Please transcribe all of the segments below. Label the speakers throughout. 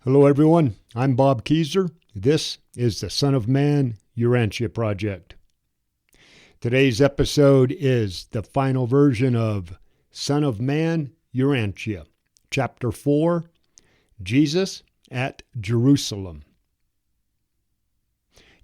Speaker 1: Hello, everyone. I'm Bob Keyser. This is the Son of Man Urantia Project. Today's episode is the final version of Son of Man Urantia, Chapter 4, Jesus at Jerusalem.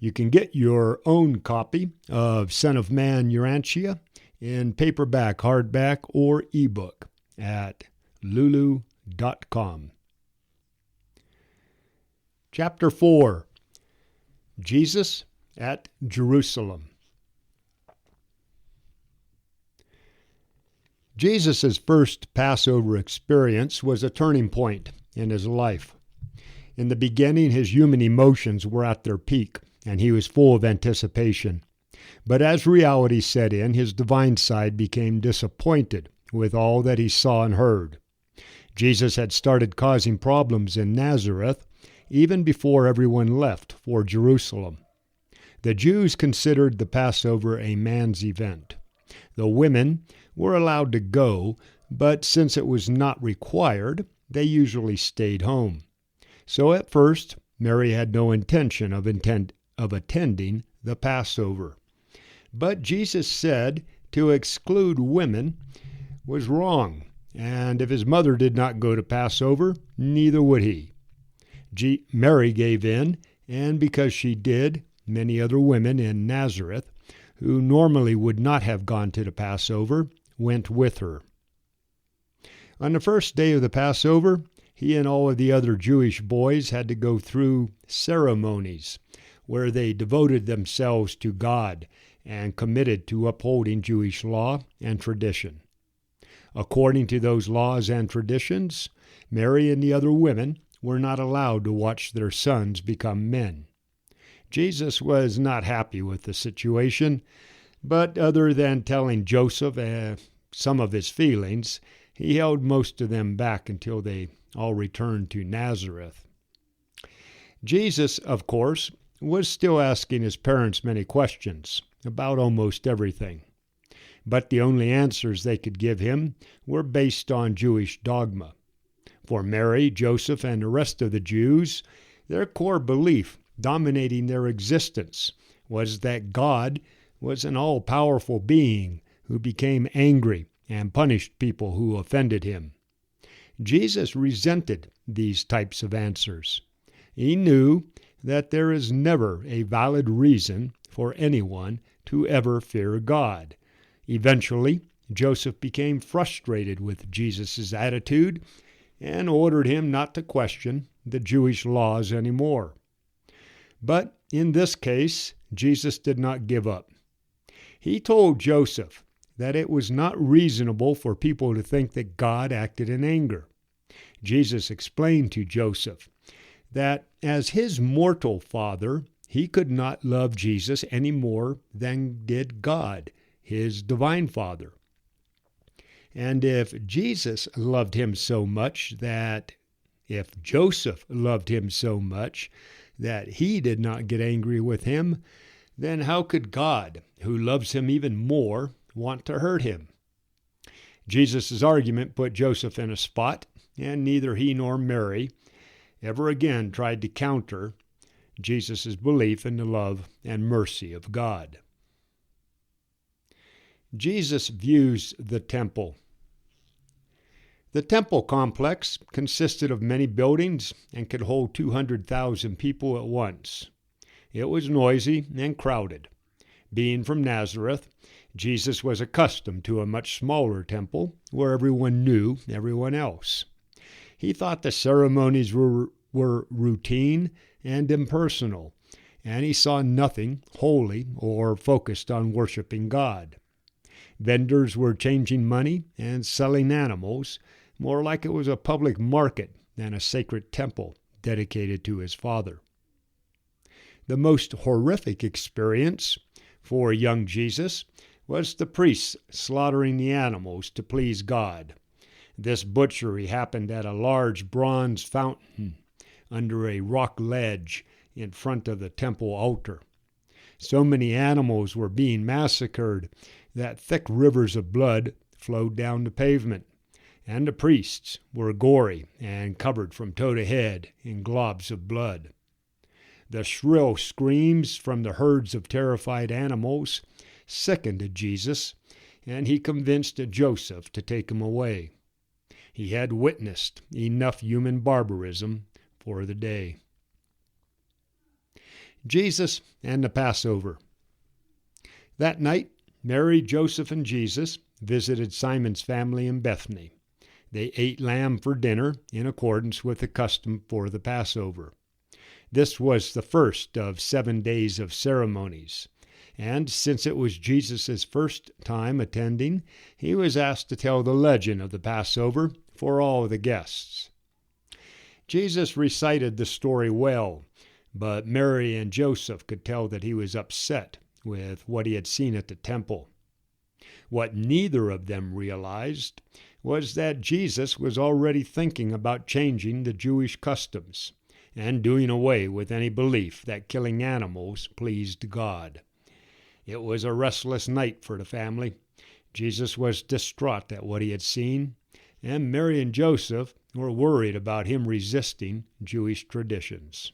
Speaker 1: You can get your own copy of Son of Man Urantia in paperback, hardback, or ebook at lulu.com. Chapter 4, Jesus at Jerusalem. Jesus' first Passover experience was a turning point in his life. In the beginning, his human emotions were at their peak, and he was full of anticipation. But as reality set in, his divine side became disappointed with all that he saw and heard. Jesus had started causing problems in Nazareth even before everyone left for Jerusalem. The Jews considered the Passover a man's event. The women were allowed to go, but since it was not required, they usually stayed home. So at first, Mary had no intention of attending the Passover. But Jesus said to exclude women was wrong, and if his mother did not go to Passover, neither would he. Mary gave in, and because she did, many other women in Nazareth, who normally would not have gone to the Passover, went with her. On the first day of the Passover, he and all of the other Jewish boys had to go through ceremonies where they devoted themselves to God and committed to upholding Jewish law and tradition. According to those laws and traditions, Mary and the other women were not allowed to watch their sons become men. Jesus was not happy with the situation, but other than telling Joseph some of his feelings, he held most of them back until they all returned to Nazareth. Jesus, of course, was still asking his parents many questions about almost everything, but the only answers they could give him were based on Jewish dogma. For Mary, Joseph, and the rest of the Jews, their core belief dominating their existence was that God was an all-powerful being who became angry and punished people who offended him. Jesus resented these types of answers. He knew that there is never a valid reason for anyone to ever fear God. Eventually, Joseph became frustrated with Jesus' attitude and ordered him not to question the Jewish laws anymore. But in this case, Jesus did not give up. He told Joseph that it was not reasonable for people to think that God acted in anger. Jesus explained to Joseph that as his mortal father, he could not love Jesus any more than did God, his divine Father. And if Jesus loved him so much that, if Joseph loved him so much that he did not get angry with him, then how could God, who loves him even more, want to hurt him? Jesus' argument put Joseph in a spot, and neither he nor Mary ever again tried to counter Jesus' belief in the love and mercy of God. Jesus views the temple. The temple complex consisted of many buildings and could hold 200,000 people at once. It was noisy and crowded. Being from Nazareth, Jesus was accustomed to a much smaller temple where everyone knew everyone else. He thought the ceremonies were routine and impersonal, and he saw nothing holy or focused on worshiping God. Vendors were changing money and selling animals, more like it was a public market than a sacred temple dedicated to his Father. The most horrific experience for young Jesus was the priests slaughtering the animals to please God. This butchery happened at a large bronze fountain under a rock ledge in front of the temple altar. So many animals were being massacred that thick rivers of blood flowed down the pavement, and the priests were gory and covered from toe to head in globs of blood. The shrill screams from the herds of terrified animals sickened Jesus, and he convinced Joseph to take him away. He had witnessed enough human barbarism for the day. Jesus and the Passover. That night, Mary, Joseph, and Jesus visited Simon's family in Bethany. They ate lamb for dinner in accordance with the custom for the Passover. This was the first of 7 days of ceremonies, and since it was Jesus' first time attending, he was asked to tell the legend of the Passover for all the guests. Jesus recited the story well, but Mary and Joseph could tell that he was upset with what he had seen at the temple. What neither of them realized was that Jesus was already thinking about changing the Jewish customs and doing away with any belief that killing animals pleased God. It was a restless night for the family. Jesus was distraught at what he had seen, and Mary and Joseph were worried about him resisting Jewish traditions.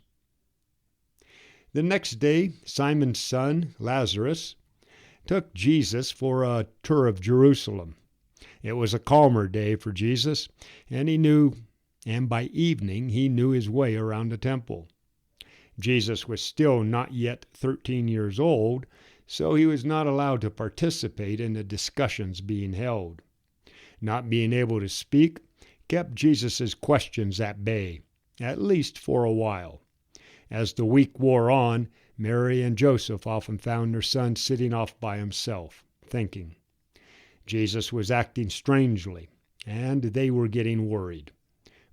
Speaker 1: The next day, Simon's son, Lazarus, took Jesus for a tour of Jerusalem. It was a calmer day for Jesus, and by evening he knew his way around the temple. Jesus was still not yet 13 years old, so he was not allowed to participate in the discussions being held. Not being able to speak kept Jesus' questions at bay, at least for a while. As the week wore on, Mary and Joseph often found their son sitting off by himself, thinking. Jesus was acting strangely, and they were getting worried.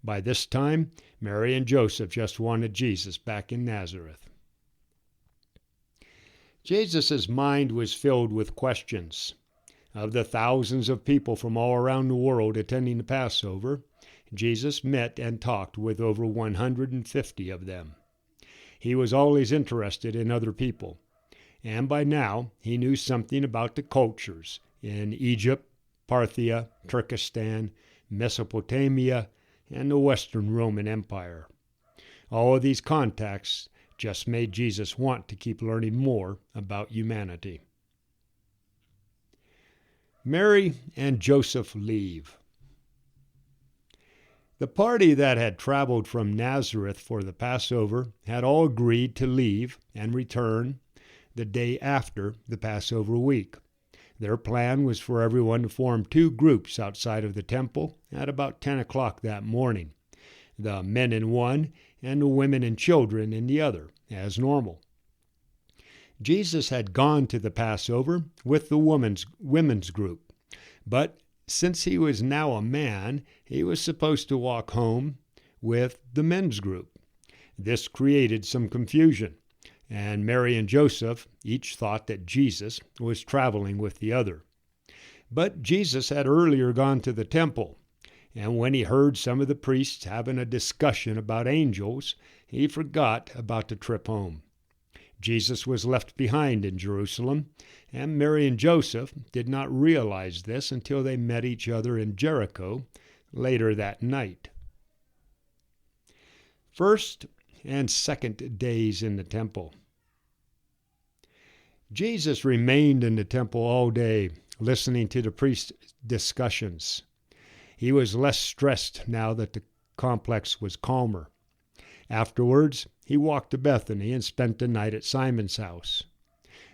Speaker 1: By this time, Mary and Joseph just wanted Jesus back in Nazareth. Jesus' mind was filled with questions. Of the thousands of people from all around the world attending the Passover, Jesus met and talked with over 150 of them. He was always interested in other people, and by now he knew something about the cultures in Egypt, Parthia, Turkestan, Mesopotamia, and the Western Roman Empire. All of these contacts just made Jesus want to keep learning more about humanity. Mary and Joseph leave. The party that had traveled from Nazareth for the Passover had all agreed to leave and return the day after the Passover week. Their plan was for everyone to form 2 groups outside of the temple at about 10 o'clock that morning, the men in one and the women and children in the other, as normal. Jesus had gone to the Passover with the women's group, but since he was now a man, he was supposed to walk home with the men's group. This created some confusion, and Mary and Joseph each thought that Jesus was traveling with the other. But Jesus had earlier gone to the temple, and when he heard some of the priests having a discussion about angels, he forgot about the trip home. Jesus was left behind in Jerusalem, and Mary and Joseph did not realize this until they met each other in Jericho later that night. First and second days in the temple. Jesus remained in the temple all day, listening to the priests' discussions. He was less stressed now that the complex was calmer. Afterwards, he walked to Bethany and spent the night at Simon's house.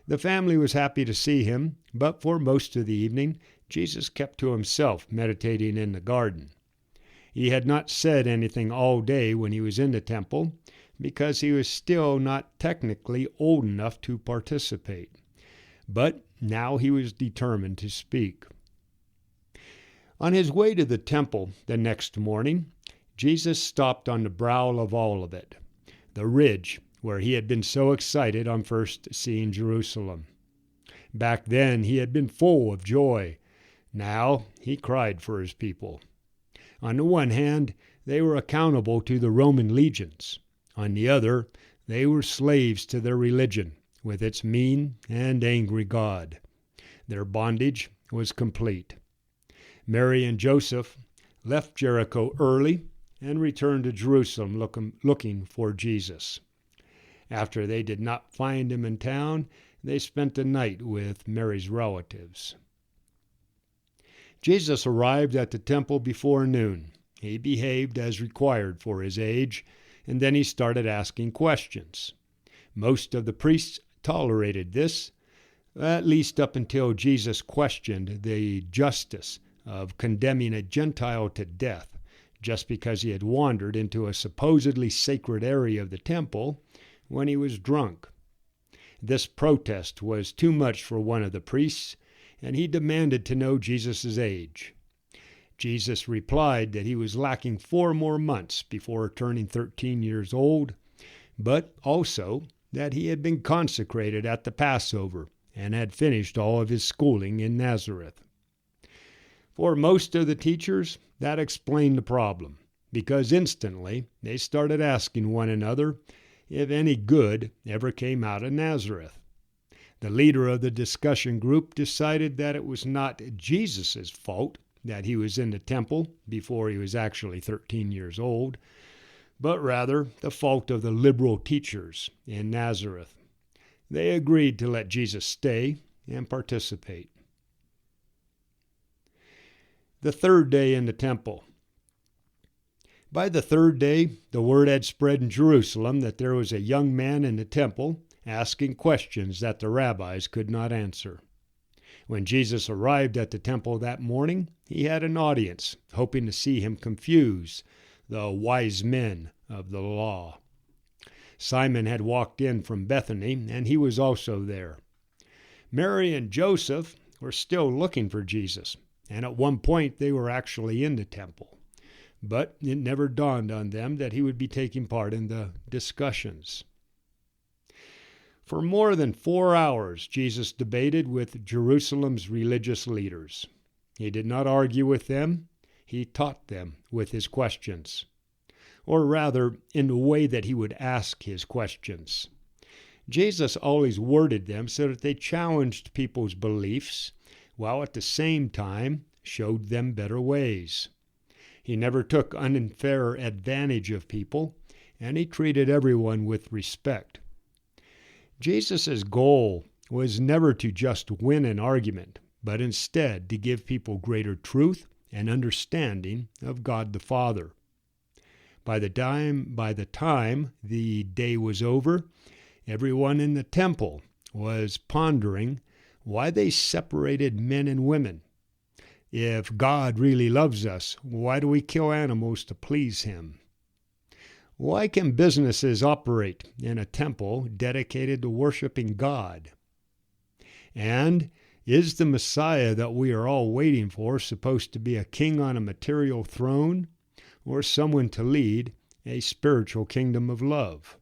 Speaker 1: The family was happy to see him, but for most of the evening, Jesus kept to himself, meditating in the garden. He had not said anything all day when he was in the temple, because he was still not technically old enough to participate. But now he was determined to speak. On his way to the temple the next morning, Jesus stopped on the brow of Olivet, the ridge where he had been so excited on first seeing Jerusalem. Back then he had been full of joy. Now he cried for his people. On the one hand, they were accountable to the Roman legions. On the other, they were slaves to their religion, with its mean and angry God. Their bondage was complete. Mary and Joseph left Jericho early and returned to Jerusalem looking for Jesus. After they did not find him in town, they spent the night with Mary's relatives. Jesus arrived at the temple before noon. He behaved as required for his age, and then he started asking questions. Most of the priests tolerated this, at least up until Jesus questioned the justice of condemning a Gentile to death just because he had wandered into a supposedly sacred area of the temple when he was drunk. This protest was too much for one of the priests, and he demanded to know Jesus' age. Jesus replied that he was lacking 4 more months before turning 13 years old, but also that he had been consecrated at the Passover and had finished all of his schooling in Nazareth. For most of the teachers, that explained the problem, because instantly they started asking one another if any good ever came out of Nazareth. The leader of the discussion group decided that it was not Jesus' fault that he was in the temple before he was actually 13 years old, but rather the fault of the liberal teachers in Nazareth. They agreed to let Jesus stay and participate. The third day in the temple. By the third day, the word had spread in Jerusalem that there was a young man in the temple asking questions that the rabbis could not answer. When Jesus arrived at the temple that morning, he had an audience, hoping to see him confuse the wise men of the law. Simon had walked in from Bethany, and he was also there. Mary and Joseph were still looking for Jesus, and at one point they were actually in the temple. But it never dawned on them that he would be taking part in the discussions. For more than 4 hours, Jesus debated with Jerusalem's religious leaders. He did not argue with them. He taught them with his questions, or rather, in the way that he would ask his questions. Jesus always worded them so that they challenged people's beliefs, while at the same time showed them better ways. He never took unfair advantage of people, and he treated everyone with respect. Jesus' goal was never to just win an argument, but instead to give people greater truth and understanding of God the Father. By the time the day was over, everyone in the temple was pondering why they separated men and women. If God really loves us, why do we kill animals to please him? Why can businesses operate in a temple dedicated to worshiping God? And is the Messiah that we are all waiting for supposed to be a king on a material throne, or someone to lead a spiritual kingdom of love?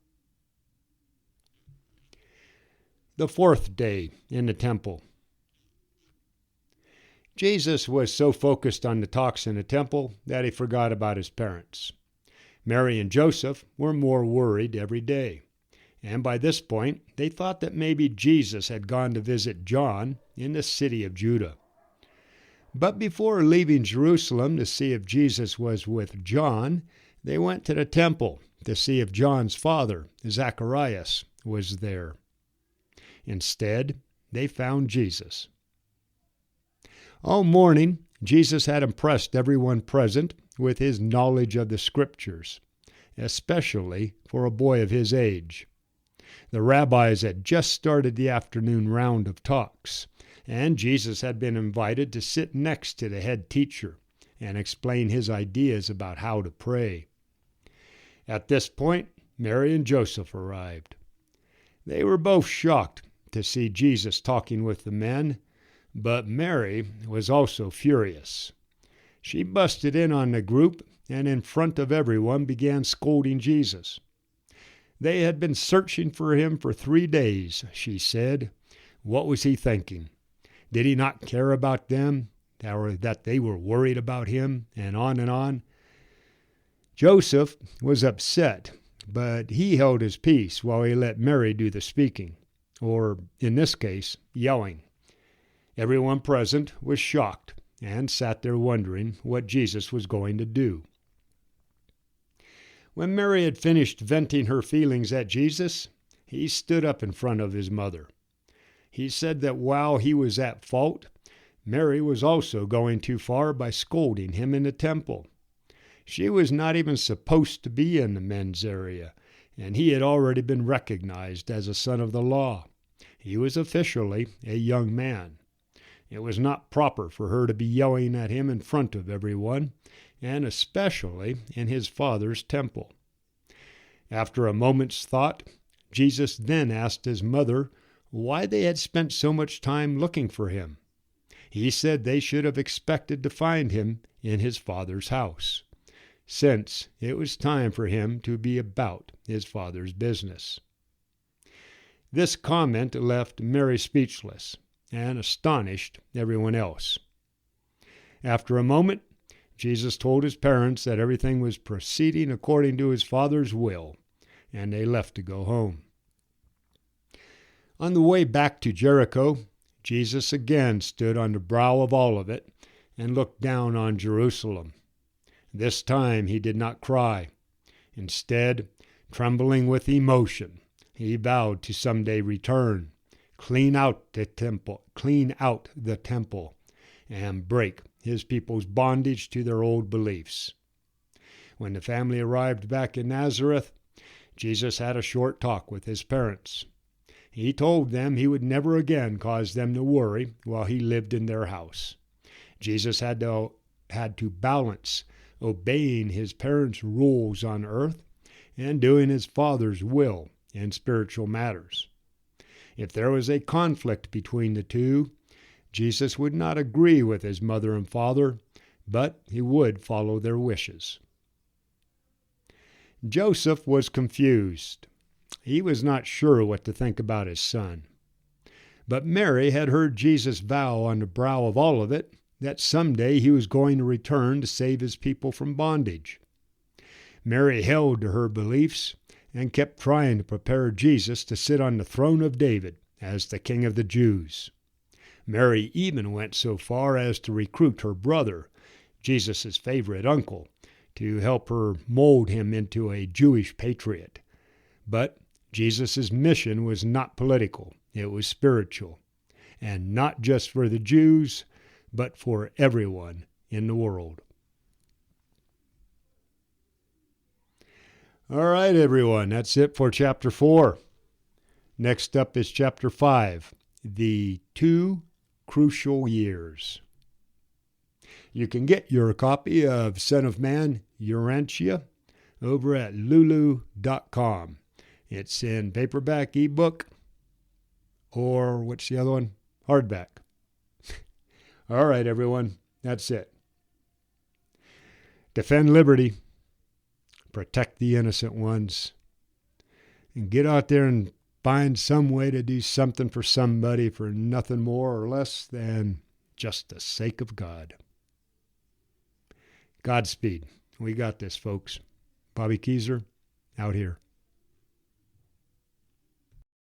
Speaker 1: The fourth day in the temple. Jesus was so focused on the talks in the temple that he forgot about his parents. Mary and Joseph were more worried every day, and by this point they thought that maybe Jesus had gone to visit John in the city of Judah. But before leaving Jerusalem to see if Jesus was with John, they went to the temple to see if John's father, Zacharias, was there. Instead, they found Jesus. All morning, Jesus had impressed everyone present with his knowledge of the Scriptures, especially for a boy of his age. The rabbis had just started the afternoon round of talks, and Jesus had been invited to sit next to the head teacher and explain his ideas about how to pray. At this point, Mary and Joseph arrived. They were both shocked to see Jesus talking with the men, but Mary was also furious. She busted in on the group and in front of everyone began scolding Jesus. They had been searching for him for 3 days, she said. What was he thinking? Did he not care about them, or that they were worried about him, and on and on? Joseph was upset, but he held his peace while he let Mary do the speaking, or, in this case, yelling. Everyone present was shocked and sat there wondering what Jesus was going to do. When Mary had finished venting her feelings at Jesus, he stood up in front of his mother. He said that while he was at fault, Mary was also going too far by scolding him in the temple. She was not even supposed to be in the men's area, and he had already been recognized as a son of the law. He was officially a young man. It was not proper for her to be yelling at him in front of everyone, and especially in his Father's temple. After a moment's thought, Jesus then asked his mother why they had spent so much time looking for him. He said they should have expected to find him in his Father's house, since it was time for him to be about his Father's business. This comment left Mary speechless and astonished everyone else. After a moment, Jesus told his parents that everything was proceeding according to his Father's will, and they left to go home. On the way back to Jericho, Jesus again stood on the brow of Olivet and looked down on Jerusalem. This time he did not cry. Instead, trembling with emotion, he vowed to someday return, clean out the temple, and break his people's bondage to their old beliefs. When the family arrived back in Nazareth, Jesus had a short talk with his parents. He told them he would never again cause them to worry while he lived in their house. Jesus had to balance obeying his parents' rules on earth and doing his Father's will in spiritual matters. If there was a conflict between the two, Jesus would not agree with his mother and father, but he would follow their wishes. Joseph was confused. He was not sure what to think about his son. But Mary had heard Jesus vow on the brow of Olivet that someday he was going to return to save his people from bondage. Mary held to her beliefs and kept trying to prepare Jesus to sit on the throne of David as the King of the Jews. Mary even went so far as to recruit her brother, Jesus' favorite uncle, to help her mold him into a Jewish patriot. But Jesus' mission was not political, it was spiritual, and not just for the Jews, but for everyone in the world. All right, everyone, that's it for Chapter 4. Next up is Chapter 5, The 2 Crucial Years. You can get your copy of Son of Man, Urantia over at lulu.com. It's in paperback, ebook, or what's the other one? Hardback. All right, everyone, that's it. Defend liberty. Protect the innocent ones. And get out there and find some way to do something for somebody for nothing more or less than just the sake of God. Godspeed. We got this, folks. Bobby Keyser, out here.